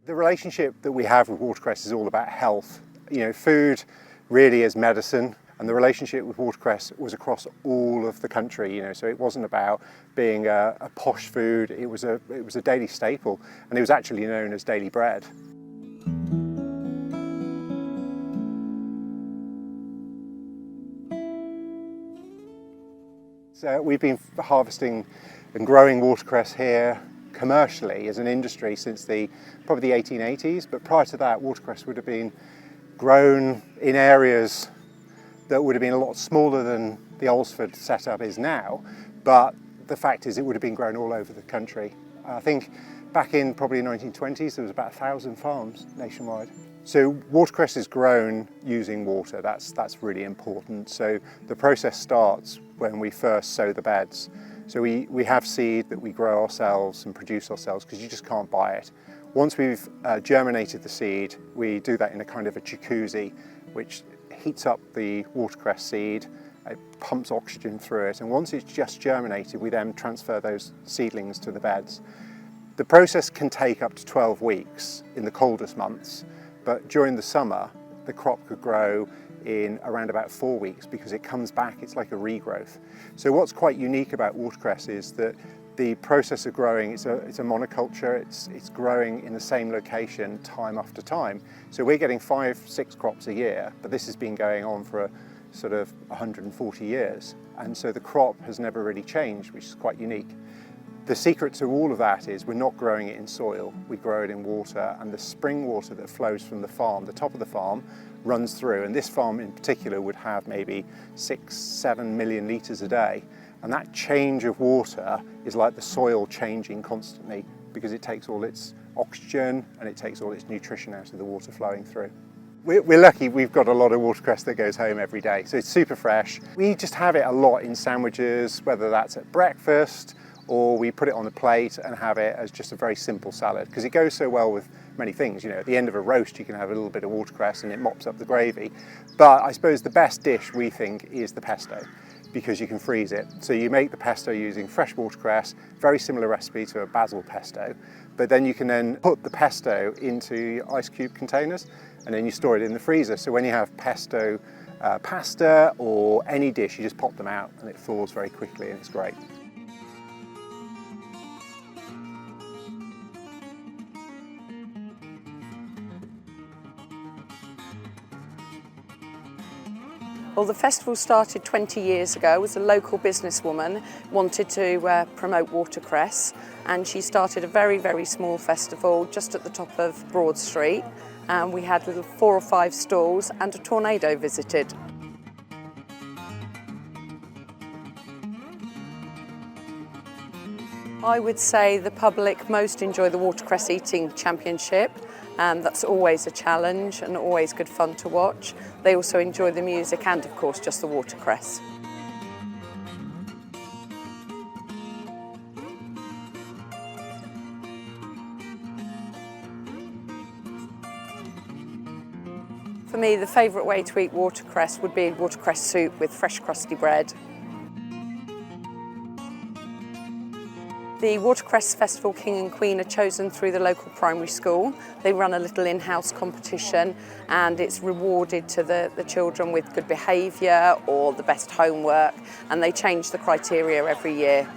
The relationship that we have with watercress is all about health. You know, food really is medicine, and the relationship with watercress was across all of the country. You know, so it wasn't about being a posh food. It was a daily staple, and it was actually known as daily bread. So we've been harvesting and growing watercress here commercially as an industry since probably the 1880s, but prior to that watercress would have been grown in areas that would have been a lot smaller than the Alresford setup is now, but the fact is it would have been grown all over the country. I think back in probably the 1920s there was about 1,000 farms nationwide. So watercress is grown using water, that's really important. So the process starts when we first sow the beds. So we have seed that we grow ourselves and produce ourselves because you just can't buy it. Once we've germinated the seed, we do that in a kind of a jacuzzi, which heats up the watercress seed, it pumps oxygen through it, and once it's just germinated, we then transfer those seedlings to the beds. The process can take up to 12 weeks in the coldest months, but during the summer, the crop could grow in around about 4 weeks because it comes back, it's like a regrowth. So what's quite unique about watercress is that the process of growing, it's a monoculture, it's growing in the same location time after time. So we're getting 5-6 crops a year, but this has been going on for sort of 140 years. And so the crop has never really changed, which is quite unique. The secret to all of that is we're not growing it in soil, we grow it in water, and the spring water that flows from the farm, the top of the farm, runs through, and this farm in particular would have maybe 6-7 million litres a day, and that change of water is like the soil changing constantly because it takes all its oxygen and it takes all its nutrition out of the water flowing through. We're lucky we've got a lot of watercress that goes home every day, so it's super fresh. We just have it a lot in sandwiches, whether that's at breakfast or we put it on a plate and have it as just a very simple salad because it goes so well with many things. You know, at the end of a roast you can have a little bit of watercress and it mops up the gravy. But I suppose the best dish we think is the pesto because you can freeze it. So you make the pesto using fresh watercress, very similar recipe to a basil pesto, but then you can then put the pesto into ice cube containers and then you store it in the freezer. So when you have pesto pasta or any dish, you just pop them out and it thaws very quickly and it's great. Well, the festival started 20 years ago. It was a local businesswoman wanted to promote watercress, and she started a very, very small festival just at the top of Broad Street. And we had 4 or 5 stalls and a tornado visited. I would say the public most enjoy the watercress eating championship. That's always a challenge and always good fun to watch. They also enjoy the music and of course just the watercress. For me, the favourite way to eat watercress would be watercress soup with fresh crusty bread. The Watercress Festival King and Queen are chosen through the local primary school. They run a little in-house competition and it's rewarded to the children with good behaviour or the best homework, and they change the criteria every year.